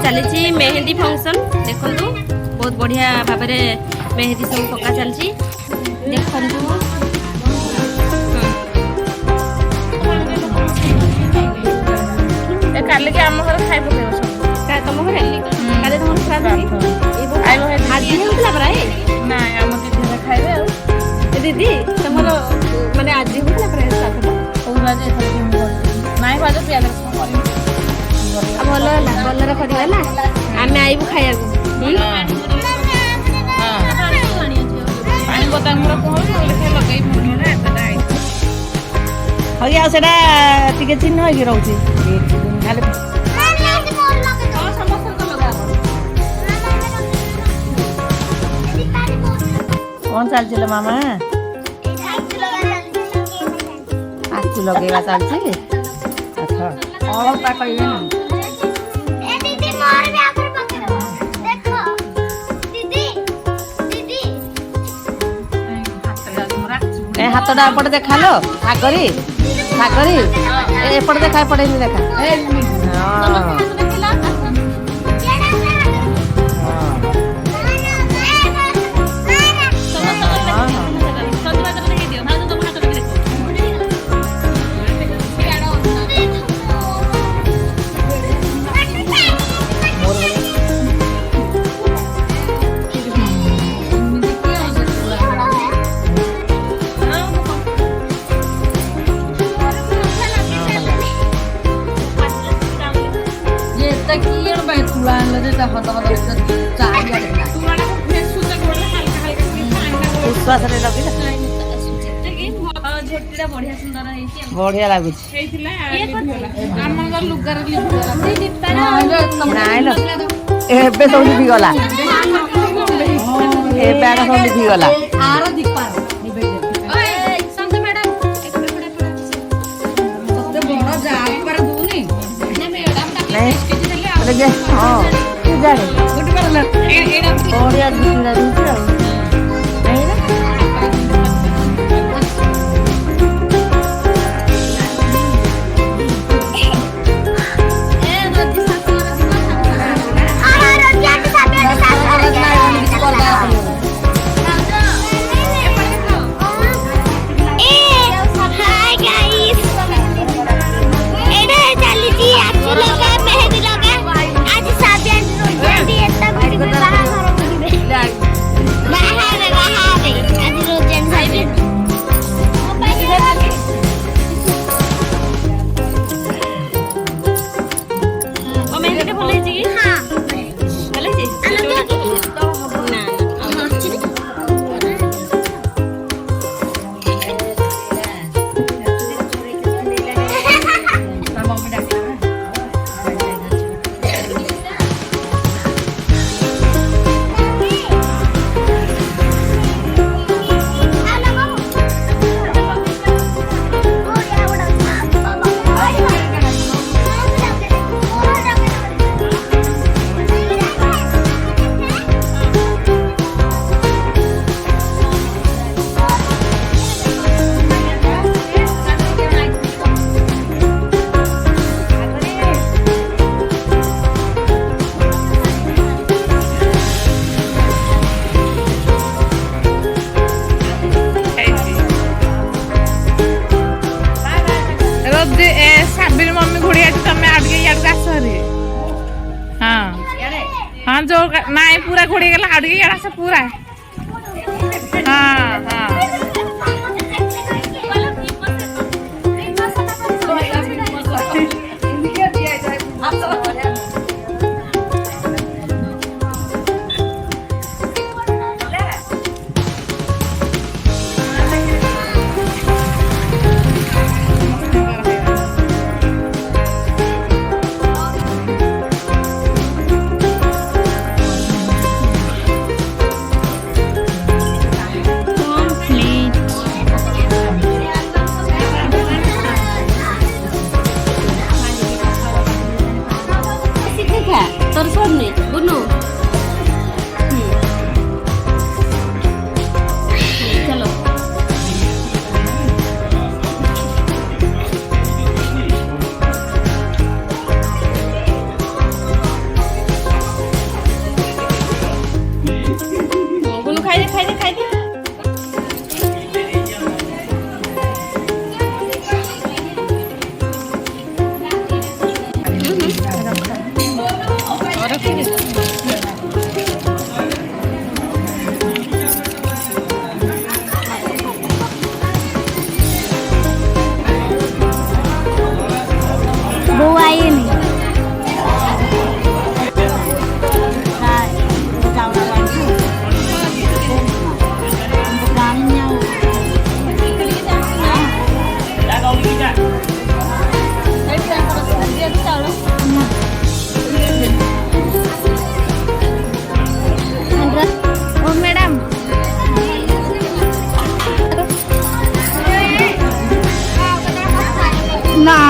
चली मेहंदी फंक्शन देखु बहुत बढ़िया भाव मेहंदी सब पका चलती देखु काली के आम घर खाई पकेब तुम घर काली तुम आज होता प्राय ना आम दीदी खाइबे दीदी तुम माने आज होता प्राय नाई बाज पियाज भल भलरे करला आम आईबू खाया पानी बोतल लगे हगिया सेटा टिके चिन्ह होगी रहउची खाली कौन चलती मामा आखु लगेगा चलती अच्छा अलता कहिबे ना ए हाथटा एपटे देखा लो सागरी सागरी एपटे देखा एपटे देखा बढ़िया लगुच सब लिखिगला सब लिखिगला हाँ हाँ जो ना पूरा घोड़ी गला आड़गे यार से पूरा हाँ हाँ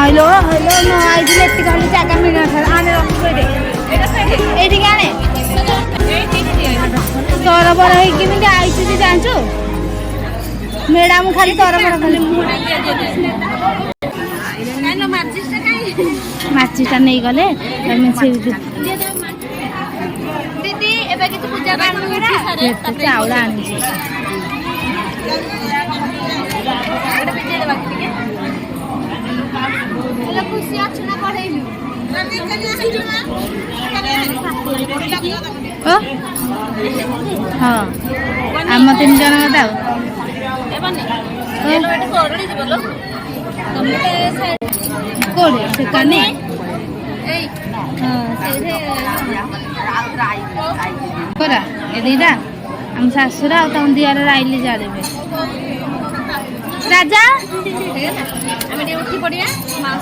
ନାଇଲୋ ହଲୋ ନ ଆଇଥିଲେ ଏତିକି ଖାଲି ଜାଗା ମିଳିନଥାନ୍ତା ଆଣେ ରଖିବେ ଏଇଠିକି ଆଣେ ତରବର ହେଇକି କେମିତି ଆଇଛୁ ଯେ ଜାଣିଛୁ ମ୍ୟାଡାମ ଖାଲି ତରବର ଖାଲି ମାଚିଟା ନେଇଗଲେ ତମେ ସେ ଦିଦି ଏବେ କିଛି ପୂଜା ଚାଉଳ ଆଣିଛି ଖୁସି ଅଛୁ ନା ପଢେଇଲୁ ହଁ ଆମ 3 ଜଣ କଥା କୋଉଠି ସେ କାନେ ପରା ଏ ଦିଟା ଆମ ଶାଶୁର ଆଉ ତମ ଦିଅର ରାଇଲି ଜାଳିବେ ରାଜା ଆମେ ଟିକେ ଉଠି ପଡିବା ଆମ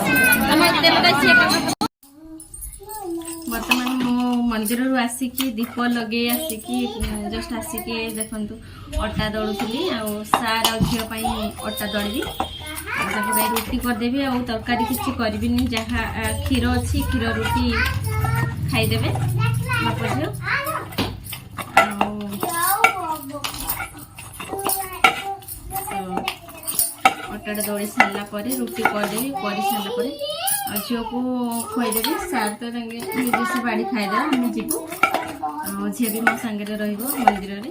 ବର୍ତ୍ତମାନ ମୁଁ ମନ୍ଦିରରୁ ଆସିକି ଦୀପ ଲଗେଇ ଆସିକି ଜଷ୍ଟ ଆସିକି ଦେଖନ୍ତୁ ଅଟା ଦଳୁଥିଲି ଆଉ ସାର୍ ଆଉ ଝିଅ ପାଇଁ ଅଟା ଦଳିବି ତାକୁ ପାଇଁ ରୁଟି କରିଦେବି ଆଉ ତରକାରୀ କିଛି କରିବିନି ଯାହା କ୍ଷୀର ଅଛି କ୍ଷୀର ରୁଟି ଖାଇଦେବେ ବାପ ଝିଅ ଅଟାଟା ଦଳି ସାରିଲା ପରେ ରୁଟି କରିଦେବି କରି ସାରିଲା ପରେ ଆଉ ଝିଅକୁ ଖୁଆଇଦେବି ସାର୍ ତ ତାଙ୍କେ ନିଜେ ସେ ବାଡ଼ି ଖାଇଦେବା ଆମେ ଯିବୁ ଆଉ ଝିଅ ବି ମୋ ସାଙ୍ଗରେ ରହିବ ମନ୍ଦିରରେ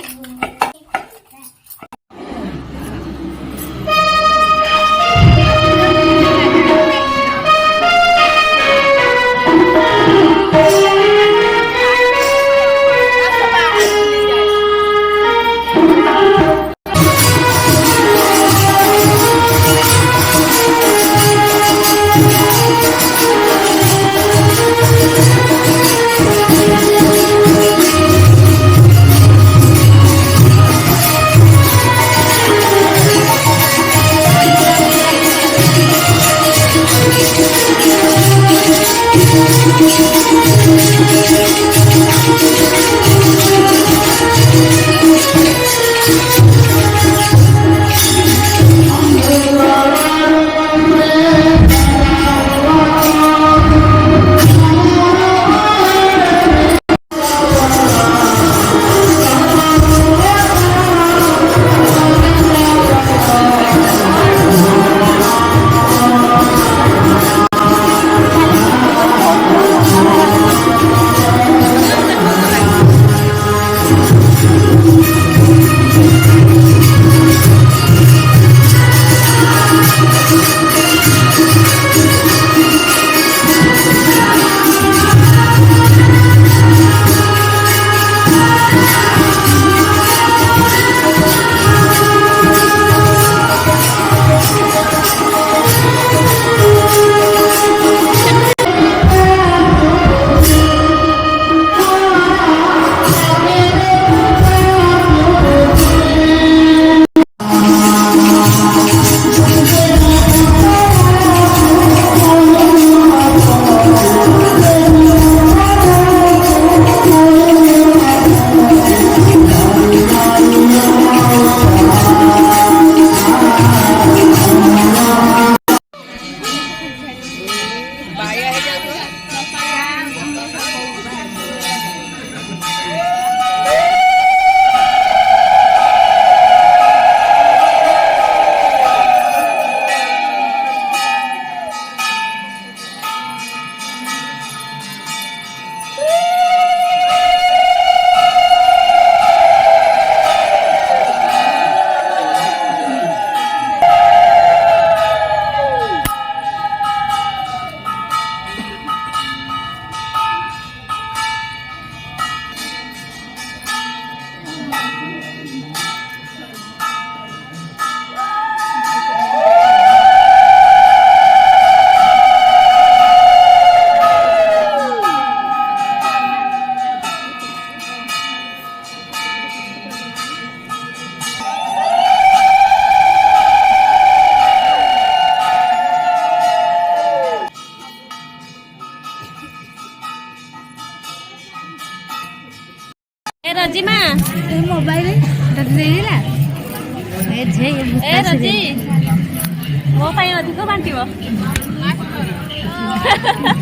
ରଜିମା ମୋବାଇଲ ଦେଇଦେଲା ଏ ରଜି ମୋ ପାଇଁ ଅଧିକ ବାଣ୍ଟିବ हाँ